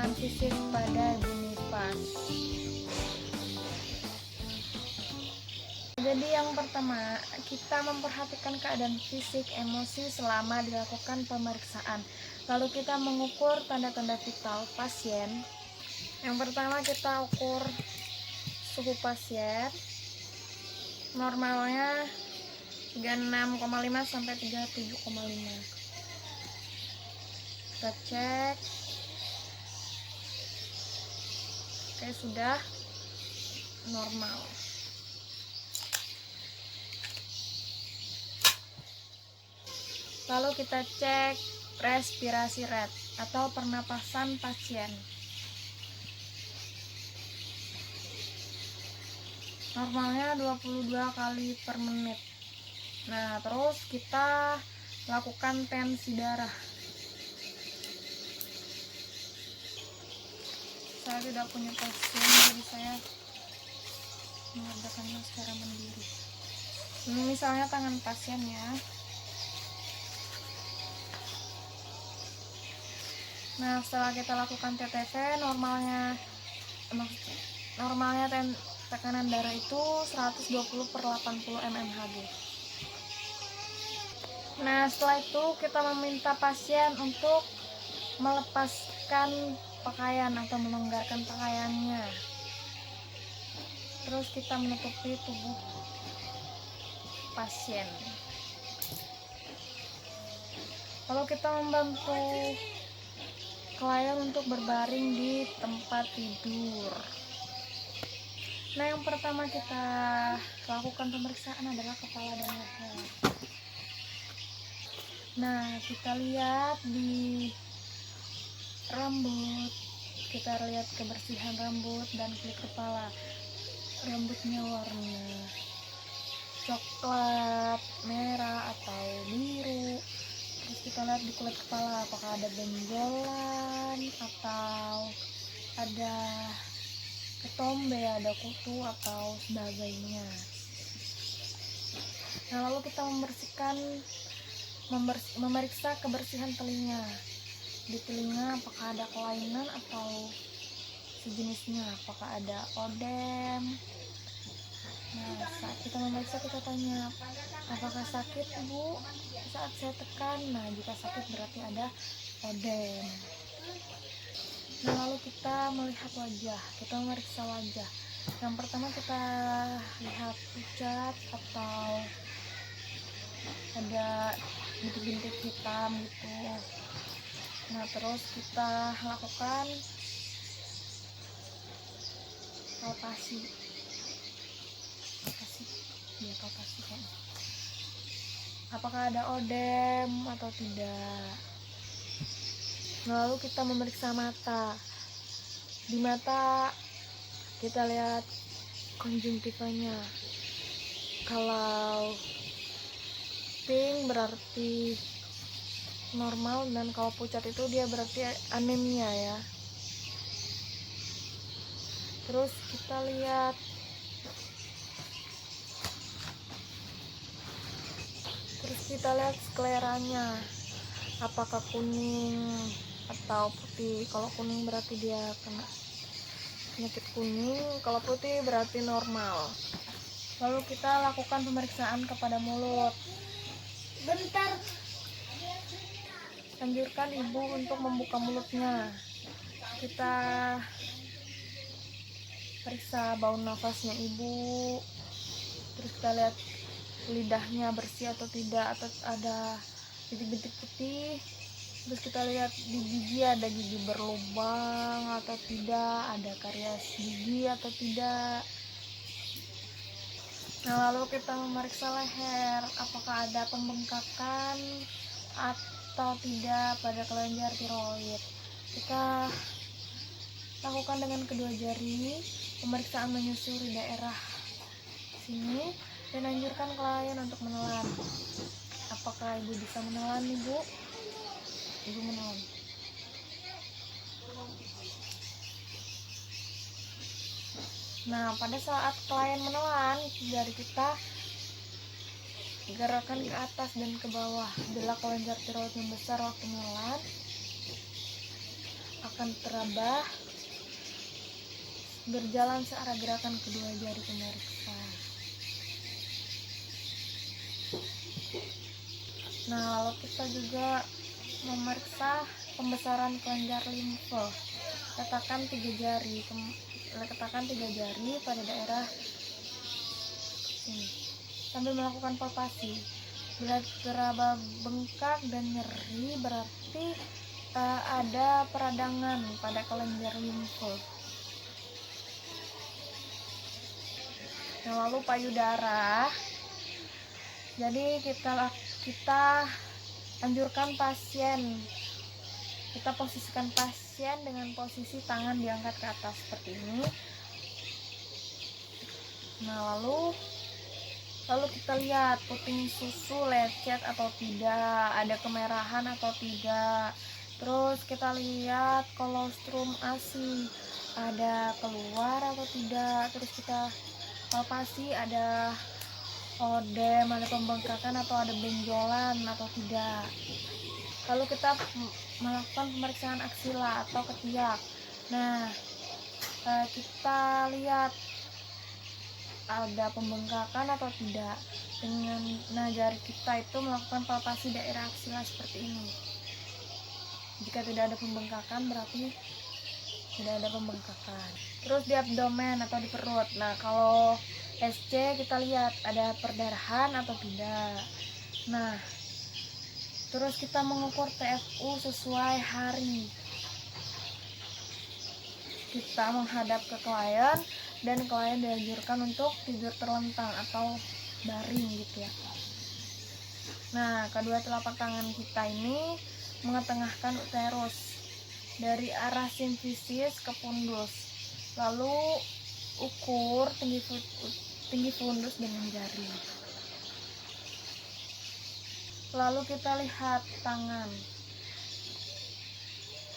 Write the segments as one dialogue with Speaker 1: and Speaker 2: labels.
Speaker 1: keadaan fisik pada Ibu Nifas. Jadi yang pertama, kita memperhatikan keadaan fisik, emosi selama dilakukan pemeriksaan. Lalu kita mengukur tanda-tanda vital pasien. Yang pertama kita ukur suhu pasien. Normalnya 36,5 sampai 37,5. Kita cek. Oke, sudah normal. Lalu kita cek respirasi rate atau pernapasan pasien. Normalnya 22 kali per menit. Nah, terus kita lakukan tensi darah. Saya tidak punya pasien, jadi saya mengerjakannya secara mandiri. Ini misalnya tangan pasien ya. Nah, setelah kita lakukan TTV, normalnya tekanan darah itu 120/80 mmHg. Nah, setelah itu kita meminta pasien untuk melepaskan pakaian atau melonggarkan pakaiannya. Terus kita menutupi tubuh pasien. Lalu kita membantu klien untuk berbaring di tempat tidur. Nah, yang pertama kita lakukan pemeriksaan adalah kepala dan leher. Nah, kita lihat di rambut, kita lihat kebersihan rambut dan kulit kepala. Rambutnya warna coklat, merah, atau biru. Terus kita lihat di kulit kepala apakah ada benjolan atau ada ketombe, ada kutu atau sebagainya. Nah, lalu kita memeriksa kebersihan telinga. Di telinga apakah ada kelainan atau sejenisnya, apakah ada odem. Nah, saat kita memeriksa kita tanya, apakah sakit Ibu saat saya tekan? Nah, jika sakit berarti ada odem. Nah, lalu kita melihat wajah, kita memeriksa wajah. Yang pertama kita lihat pucat atau ada bintik-bintik hitam gitu. Nah, terus kita lakukan palpasi kan. Apakah ada odem atau tidak. Lalu kita memeriksa mata. Di mata kita lihat konjungtivanya. Kalau pink berarti normal, dan kalau pucat itu dia berarti anemia ya. Terus kita lihat skleranya, apakah kuning atau putih. Kalau kuning berarti dia kena penyakit kuning, kalau putih berarti normal. Lalu kita lakukan pemeriksaan kepada mulut. Bentar. Anjurkan ibu untuk membuka mulutnya. Kita periksa bau nafasnya ibu. Terus kita lihat lidahnya bersih atau tidak, atau ada bintik-bintik putih. Terus kita lihat di gigi, ada gigi berlubang atau tidak, ada karies gigi atau tidak. Nah, lalu kita memeriksa leher, apakah ada pembengkakan atau tidak pada kelenjar tiroid. Kita lakukan dengan kedua jari pemeriksaan menyusuri daerah sini dan anjurkan klien untuk menelan. Apakah ibu bisa menelan, ibu? Ibu menelan. Nah, pada saat klien menelan, jari kita gerakan ke atas dan ke bawah. Bila kelenjar tiroid membesar waktu menelan, akan terabah berjalan searah gerakan kedua jari pemeriksa. Nah, lalu kita juga memeriksa pembesaran kelenjar limfe. Letakkan 3 jari pada daerah sini sambil melakukan palpasi. Bila teraba bengkak dan nyeri, berarti ada peradangan pada kelenjar limfe. Nah, lalu payudara. Jadi kita anjurkan pasien, kita posisikan pasien dengan posisi tangan diangkat ke atas seperti ini. Nah, lalu kita lihat puting susu lecet atau tidak, ada kemerahan atau tidak. Terus kita lihat kolostrum ASI ada keluar atau tidak. Terus kita palpasi ada odem, ada pembengkakan atau ada benjolan atau tidak. Lalu kita melakukan pemeriksaan aksila atau ketiak. Nah, kita lihat ada pembengkakan atau tidak dengan jari kita itu melakukan palpasi daerah aksila seperti ini. Jika tidak ada pembengkakan berarti tidak ada pembengkakan. Terus di abdomen atau di perut. Nah, kalau SC kita lihat ada perdarahan atau tidak. Nah, terus kita mengukur TFU sesuai hari. Kita menghadap ke klien dan klien dianjurkan untuk tidur terlentang atau baring gitu ya. Nah, kedua telapak tangan kita ini mengetengahkan uterus dari arah simfisis ke fundus. Lalu ukur tinggi fundus dengan jari. Lalu kita lihat tangan.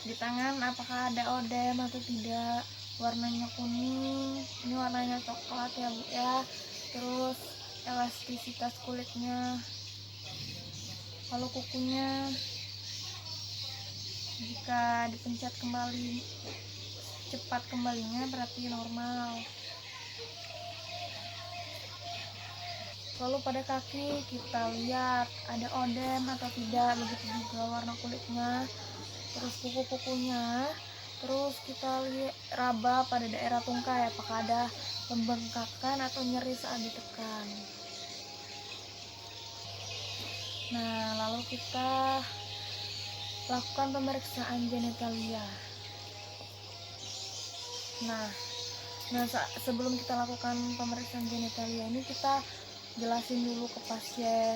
Speaker 1: Di tangan apakah ada odem atau tidak. Warnanya kuning, ini warnanya coklat ya Bu ya. Terus elastisitas kulitnya. Lalu kukunya, jika dipencet kembali cepat kembalinya berarti normal. Lalu pada kaki kita lihat ada odem atau tidak, begitu juga warna kulitnya, terus kuku-kukunya. Terus kita lihat raba pada daerah tungkai, apakah ada pembengkakan atau nyeri saat ditekan. Nah, lalu kita lakukan pemeriksaan genitalia. Nah, sebelum kita lakukan pemeriksaan genitalia ini kita jelasin dulu ke pasien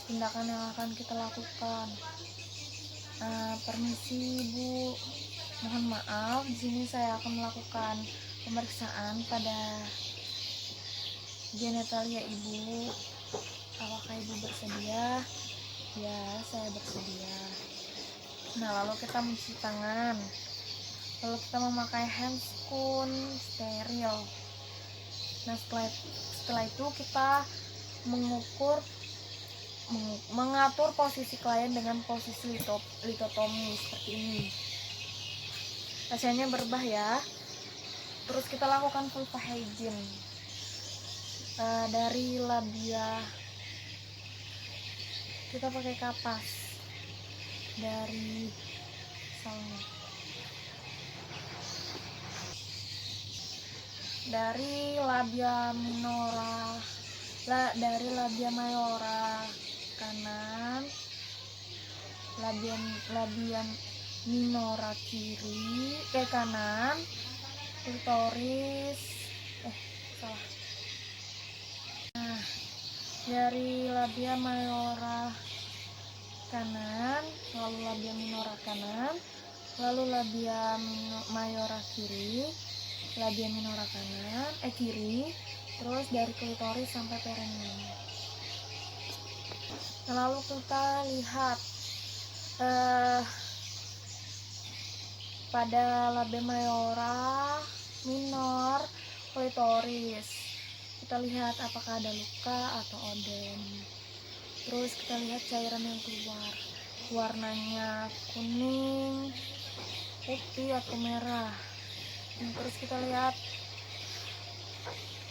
Speaker 1: tindakan yang akan kita lakukan. Permisi Bu, mohon maaf, di sini saya akan melakukan pemeriksaan pada genitalia Ibu. Apakah Ibu bersedia? Ya, saya bersedia. Nah, lalu kita mencuci tangan. Lalu kita memakai handscoon steril. Nah, setelah itu kita mengatur posisi klien dengan posisi litotomi seperti ini. Pasiennya berbah ya. Terus kita lakukan vulva hygiene dari labia. Kita pakai kapas dari salnya. Dari labia minora, dari labia mayora kanan, labia minora kiri, kanan, klitoris, salah. Nah, dari labia mayora kanan, lalu labia minora kanan, lalu labia mayora kiri, labia minora kiri, terus dari klitoris sampai perineum. Lalu kita lihat pada labia mayora minor klitoris, kita lihat apakah ada luka atau odem. Terus kita lihat cairan yang keluar, warnanya kuning, putih atau merah. Terus kita lihat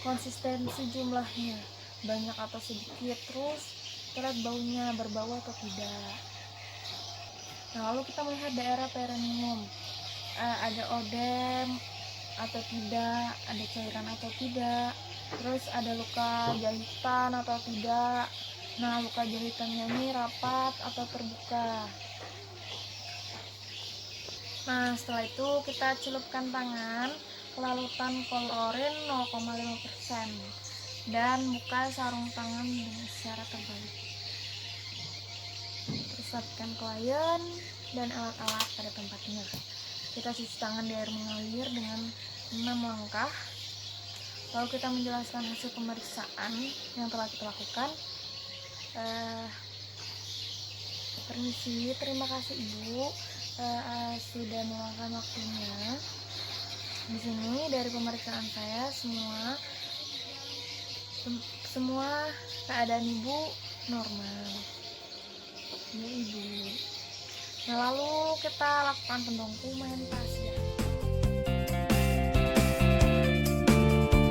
Speaker 1: konsistensi jumlahnya, banyak atau sedikit. Terus kita lihat baunya, berbau atau tidak. Nah, lalu kita melihat daerah perineum, ada odem atau tidak, ada cairan atau tidak, terus ada luka jahitan atau tidak. Nah, luka jahitannya ini rapat atau terbuka. Nah, setelah itu kita celupkan tangan ke larutan klorin 0,5% dan buka sarung tangan dengan secara terbalik. Terus siapkan klien dan alat-alat pada tempatnya. Kita cuci tangan di air mengalir dengan 6 langkah. Lalu kita menjelaskan hasil pemeriksaan yang telah kita lakukan. Permisi, terima kasih Ibu sudah meluangkan waktunya. Di sini dari pemeriksaan saya semua keadaan Ibu normal. Ya Ibu. Nah, lalu kita lakukan pendongkuman